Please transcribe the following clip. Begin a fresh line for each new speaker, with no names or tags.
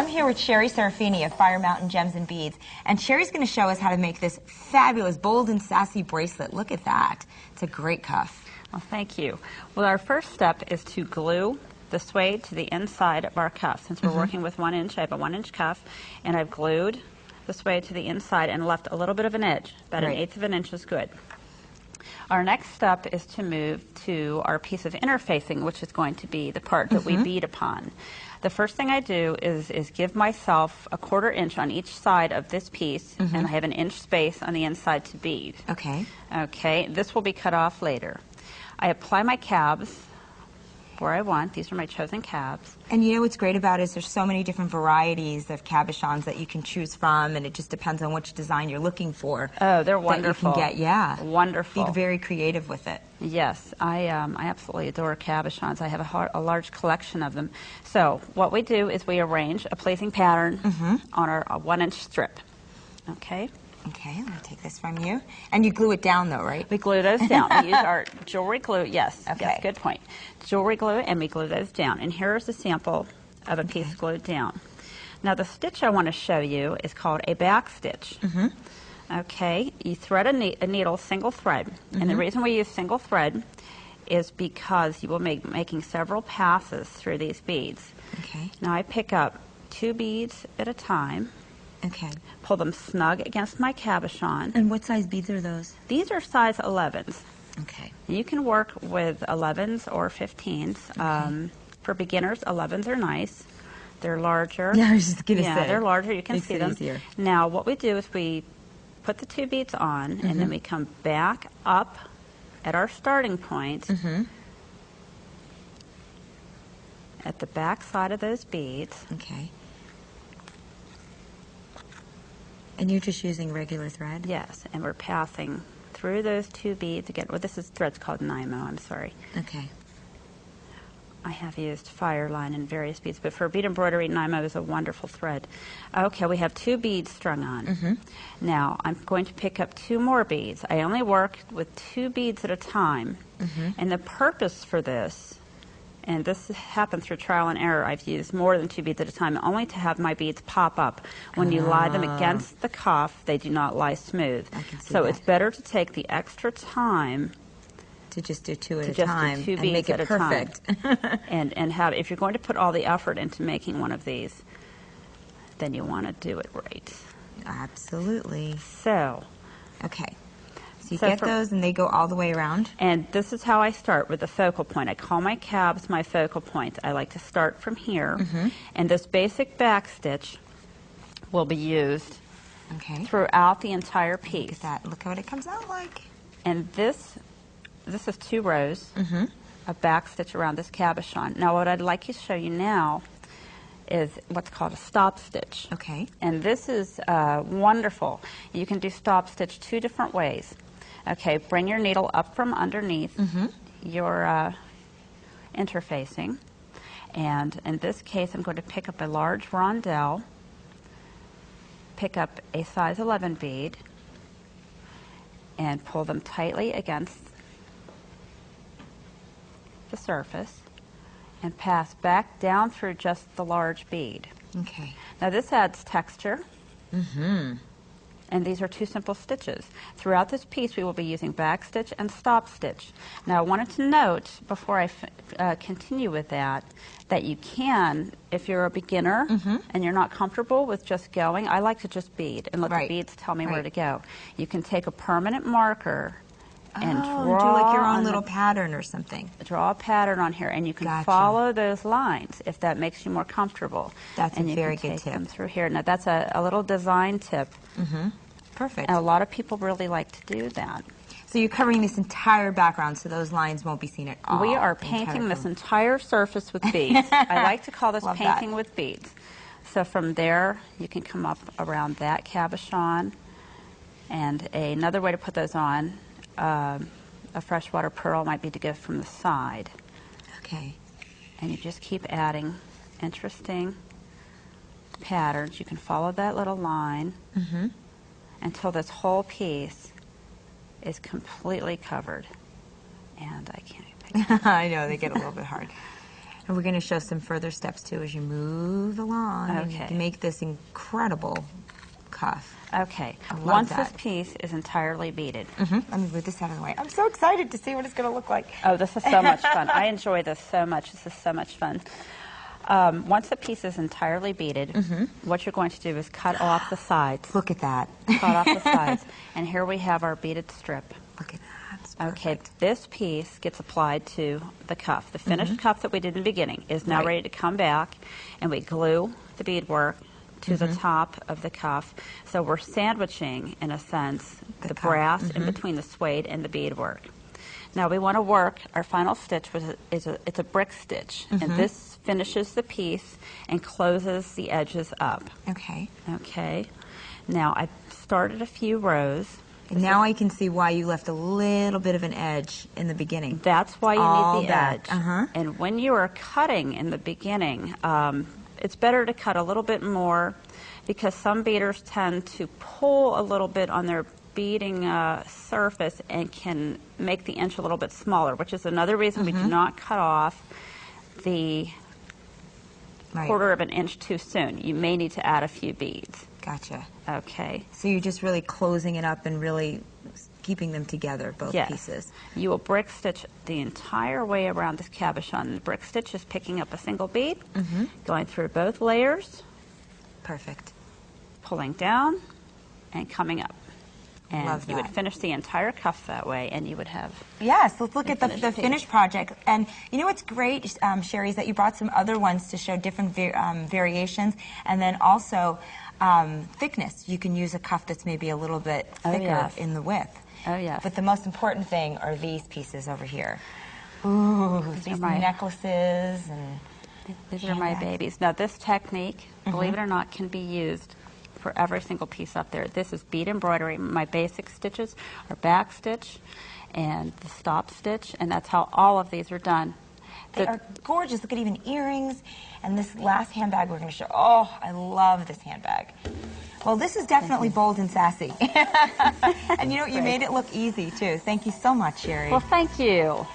I'm here with Sherry Serafini of Fire Mountain Gems and Beads, and Sherry's going to show us how to make this fabulous, bold and sassy bracelet. Look at that. It's a great cuff.
Well, thank you. Well, our first step is to glue the suede to the inside of our cuff. Since we're working with 1 inch, I have a 1-inch cuff, and I've glued the suede to the inside and left a little bit of an edge. About an 1/8 of an inch is good. Our next step is to move to our piece of interfacing, which is going to be the part that we bead upon. The first thing I do is give myself a 1/4 inch on each side of this piece, and I have an inch space on the inside to bead.
Okay.
Okay, this will be cut off later. I apply my cabs where I want. These are my chosen cabs.
And you know what's great about it is there's so many different varieties of cabochons that you can choose from, and it just depends on which design you're looking for.
Oh, they're wonderful.
That you can get, yeah.
Wonderful.
Be very creative with it.
Yes, I absolutely adore cabochons. I have a large collection of them. So what we do is we arrange a placing pattern on our 1-inch strip. Okay.
Okay, I'm going to take this from you. And you glue it down though, right?
We glue those down. We use our jewelry glue. Yes,
okay.
Yes, good point. Jewelry glue, and we glue those down. And here's a sample of a piece glued down. Now the stitch I want to show you is called a back stitch. Okay, you thread a needle single thread. And the reason we use single thread is because you will be making several passes through these beads.
Okay.
Now I pick up 2 beads at a time.
Okay.
Pull them snug against my cabochon.
And what size beads are those?
These are size 11s.
Okay.
You can work with 11s or 15s.
Okay.
For beginners, 11s are nice. They're larger.
Yeah, I was just going to say.
Yeah, they're larger. You can
Makes
see
it
them.
easier.
Now, what we do is we put the 2 beads on, and then we come back up at our starting point at the back side of those beads.
Okay. And you're just using regular thread?
Yes, and we're passing through those 2 beads again. Well, this is thread's called Nymo, I'm sorry.
Okay.
I have used Fireline in various beads, but for bead embroidery, Nymo is a wonderful thread. Okay, we have 2 beads strung on. Now, I'm going to pick up 2 more beads. I only work with 2 beads at a time, and the purpose for this, and this happens through trial and error, I've used more than 2 beads at a time, only to have my beads pop up. When you lie them against the cuff, they do not lie smooth. So it's better to take the extra time
to just do 2 at a time and make it perfect.
and have, if you're going to put all the effort into making one of these, then you want to do it right.
Absolutely.
So,
okay. So you get those and they go all the way around?
And this is how I start with the focal point. I call my cabs my focal point. I like to start from here. And this basic back stitch will be used throughout the entire piece.
Look at that. Look what it comes out like.
And this is 2 rows of back stitch around this cabochon. Now what I'd like to show you now is what's called a stop stitch.
Okay.
And this is wonderful. You can do stop stitch 2 different ways. Okay, bring your needle up from underneath your interfacing. And in this case, I'm going to pick up a large rondelle, pick up a size 11 bead, and pull them tightly against the surface and pass back down through just the large bead.
Okay.
Now this adds texture. And these are 2 simple stitches. Throughout this piece we will be using back stitch and stop stitch. Now I wanted to note before I continue with that you can, if you're a beginner and you're not comfortable with just going, I like to just bead and let the beads tell me where to go. You can take a permanent marker and draw
do like your own little pattern or something.
Draw a pattern on here, and you can follow those lines if that makes you more comfortable.
That's a very good
tip.
tip.
Through here. Now that's a little design tip.
Perfect.
And a lot of people really like to do that.
So you're covering this entire background, so those lines won't be seen at all.
We are painting this entire surface with beads. I like to call this
Love
painting
that.
with beads. So from there, you can come up around that cabochon. And another way to put those on, a freshwater pearl might be to go from the side.
Okay.
And you just keep adding interesting patterns. You can follow that little line until this whole piece is completely covered. And I can't pick it.
I know, they get a little bit hard. And we're going to show some further steps too as you move along
Okay.
and make this incredible cuff.
Okay.
love
Once
that.
this piece is entirely beaded.
Let me move this out of the way. I'm so excited to see what it's going to look like.
Oh, this is so much fun. I enjoy this so much. This is so much fun. Once the piece is entirely beaded, what you're going to do is cut off the sides.
Look at that.
Cut off the sides. And here we have our beaded strip.
Look at that. It's
Okay,
perfect.
this piece gets applied to the cuff. The finished cuff that we did in the beginning is now
Right.
ready to come back, and we glue the beadwork to the top of the cuff. So we're sandwiching, in a sense, the
cuff.
brass in between the suede and the beadwork. Now we want to work, our final stitch it's a brick stitch, and this finishes the piece and closes the edges up.
Okay.
Okay, now I started a few rows.
And now I can see why you left a little bit of an edge in the beginning.
That's why you
All
need the
back.
edge. And when you are cutting in the beginning, it's better to cut a little bit more because some beaders tend to pull a little bit on their beading surface and can make the inch a little bit smaller, which is another reason we do not cut off the
Right.
quarter of an inch too soon. You may need to add a few beads.
Gotcha.
Okay.
So you're just really closing it up and really keeping them together, both
Yes.
pieces.
You will brick stitch the entire way around this cabochon. The brick stitch is picking up a single bead, going through both layers,
Perfect.
pulling down, and coming up. And
Love
you would
that.
finish the entire cuff that way, and you would have...
Yes, let's look at the
finished piece.
finished project. And you know what's great, Sherry, is that you brought some other ones to show different variations, and then also thickness. You can use a cuff that's maybe a little bit thicker
yes.
in the width.
Oh, yes.
But the most important thing are these pieces over here. Ooh, these
my-
necklaces and...
These are my babies. Now, this technique, believe it or not, can be used for every single piece up there. This is bead embroidery. My basic stitches are back stitch and the stop stitch, and that's how all of these are done.
They are gorgeous. Look at even earrings. And this last handbag we're going to show. Oh, I love this handbag. Well, this is definitely bold and sassy. And you know, you made it look easy, too. Thank you so much, Sherry.
Well, thank you.